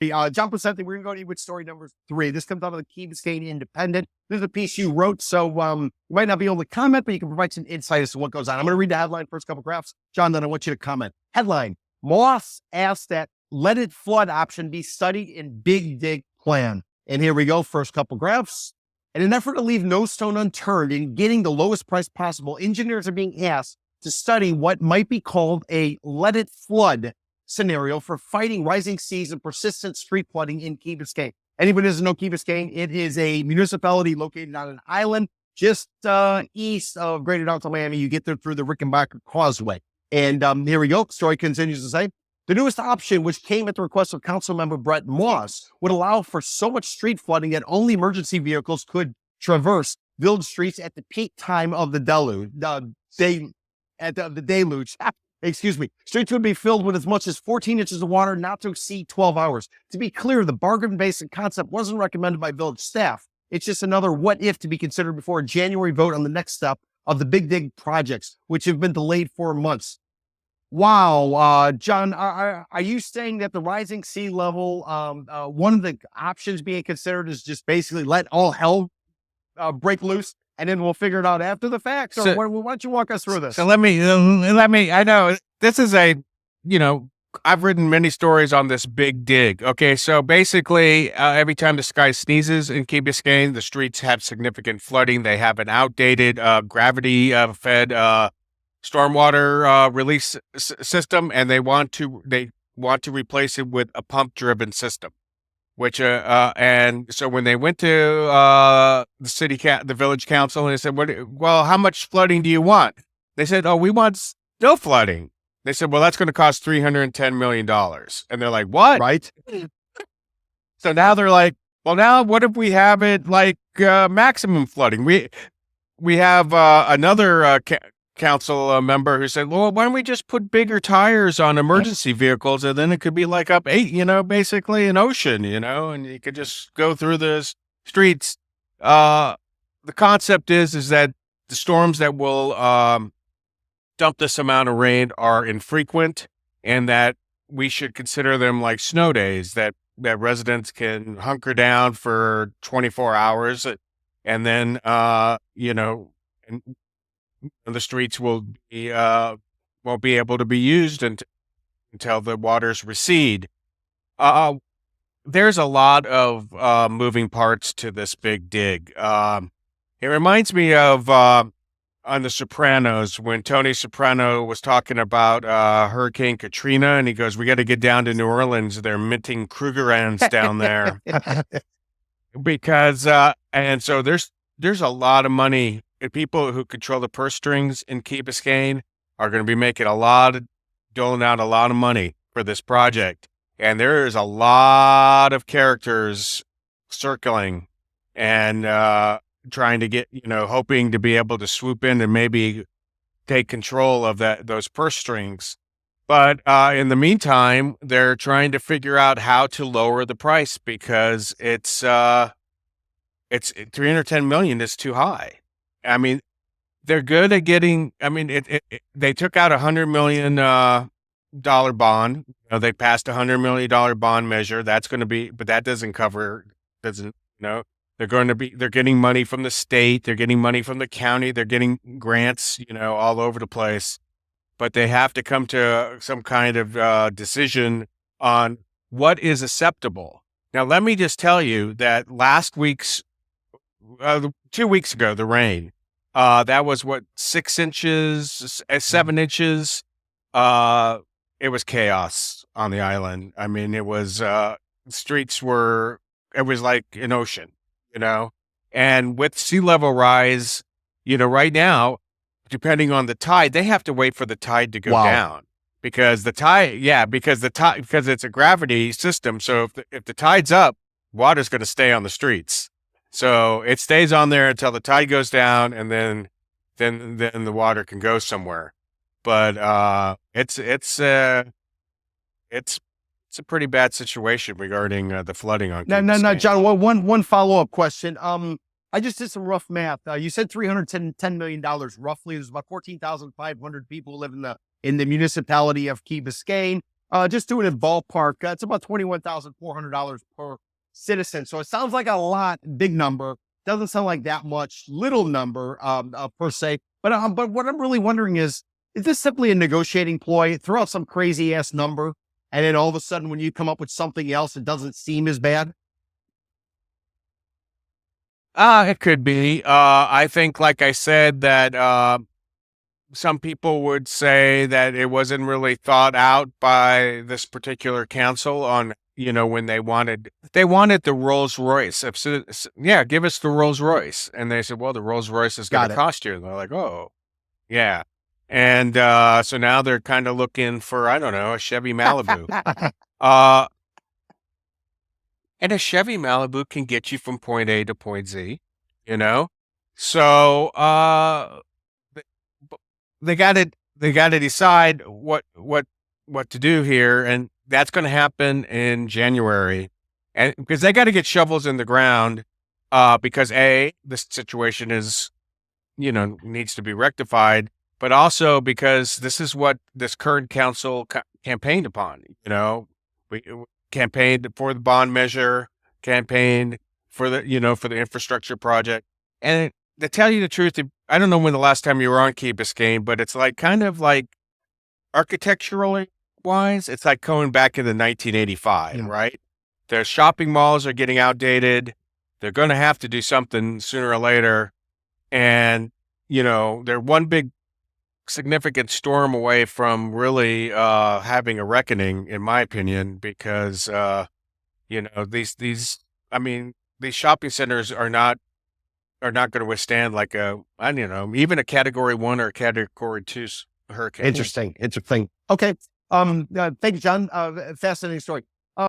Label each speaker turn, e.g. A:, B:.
A: John Pacenti, we're going to go to you with story number 3. This comes out of the Key Biscayne Independent. This is a piece you wrote, so you might not be able to comment, but you can provide some insight as to what goes on. I'm going to read the headline, first couple graphs. John, then I want you to comment. Headline, Moss asked that let it flood option be studied in Big Dig plan. And here we go, first couple graphs. In an effort to leave no stone unturned in getting the lowest price possible, engineers are being asked to study what might be called a let it flood scenario for fighting rising seas and persistent street flooding in Key Biscayne. Anybody who doesn't know Key Biscayne, it is a municipality located on an island just east of Greater Downtown Miami. You get there through the Rickenbacker Causeway. And here we go. Story continues to say, the newest option, which came at the request of Councilmember Brett Moss, would allow for so much street flooding that only emergency vehicles could traverse village streets at the peak time of the deluge. The deluge. Excuse me. Streets would be filled with as much as 14 inches of water, not to exceed 12 hours. To be clear, the bargain basement concept wasn't recommended by village staff. It's just another what if to be considered before a January vote on the next step of the Big Dig projects, which have been delayed for months. Wow. John, are you saying that the rising sea level, one of the options being considered is just basically let all hell break loose? And then we'll figure it out after the fact. Or why don't you walk us through this?
B: So let me, I know this is I've written many stories on this Big Dig. Okay. So basically, every time the sky sneezes in Key Biscayne, the streets have significant flooding. They have an outdated, gravity fed, stormwater, release system, and they want to replace it with a pump driven system. Which and so when they went to the village council, and they said, well, how much flooding do you want? They said, oh, we want no flooding. They said, well, that's going to cost $310 million. And they're like, what?
A: Right.
B: So now they're like, well, now what if we have it like maximum flooding? We have another council member who said, well, why don't we just put bigger tires on emergency vehicles, and then it could be like up 8, basically an ocean, and you could just go through the streets. The concept is that the storms that will dump this amount of rain are infrequent, and that we should consider them like snow days, that residents can hunker down for 24 hours and then, the streets won't be able to be used until the waters recede. There's a lot of moving parts to this Big Dig. It reminds me of on The Sopranos, when Tony Soprano was talking about Hurricane Katrina, and he goes, we got to get down to New Orleans. They're minting Krugerrands down there. Because and so there's a lot of money. People who control the purse strings in Key Biscayne are going to be doling out a lot of money for this project. And there is a lot of characters circling and trying to get, hoping to be able to swoop in and maybe take control of those purse strings. But in the meantime, they're trying to figure out how to lower the price, because it's $310 million is too high. I mean, they're good at getting. I mean, they took out $100 million bond. They passed $100 million bond measure. That's going to be, but that doesn't. They're getting money from the state. They're getting money from the county. They're getting grants, all over the place. But they have to come to some kind of decision on what is acceptable. Now, let me just tell you that last week's. 2 weeks ago, the rain, that was 6 inches, 7 inches. It was chaos on the island. I mean, it was, streets it was like an ocean, and with sea level rise, right now, depending on the tide, they have to wait for the tide to go down, because because it's a gravity system. So if the tide's up, water's going to stay on the streets. So it stays on there until the tide goes down, and then the water can go somewhere. But it's a pretty bad situation regarding the flooding on Key Biscayne.
A: No, John. One follow up question. I just did some rough math. You said $310 million roughly. There's about 14,500 people who live in the municipality of Key Biscayne. Just doing it ballpark, it's about $21,400 per citizen. So it sounds like a lot, big number. Doesn't sound like that much, little number per se. But what I'm really wondering is this simply a negotiating ploy? Throw out some crazy ass number, and then all of a sudden, when you come up with something else, it doesn't seem as bad.
B: It could be. I think, like I said, that some people would say that it wasn't really thought out by this particular council on, when they wanted the Rolls Royce. Yeah, give us the Rolls Royce. And they said, well, the Rolls Royce is going
A: Got
B: to
A: it.
B: cost you. And they're like, oh, yeah. And so now they're kind of looking for, I don't know, a Chevy Malibu. Uh, and a Chevy Malibu can get you from point A to point Z, you know? So, th- b- they got to decide what to do here. And that's going to happen in January. And because they got to get shovels in the ground, because this situation is, needs to be rectified, but also because this is what this current council campaigned upon, we campaigned for the bond measure, campaigned for for the infrastructure project. And to tell you the truth, I don't know when the last time you were on Key Biscayne, but it's like kind of like architecturally wise, it's like going back into 1985,
A: Yeah.
B: right? The shopping malls are getting outdated. They're going to have to do something sooner or later. And, they're one big significant storm away from really having a reckoning, in my opinion, because these I mean, these shopping centers are not going to withstand like I don't know, even a category 1 or a category 2 hurricane.
A: Interesting. Okay. Thank you, John. Fascinating story.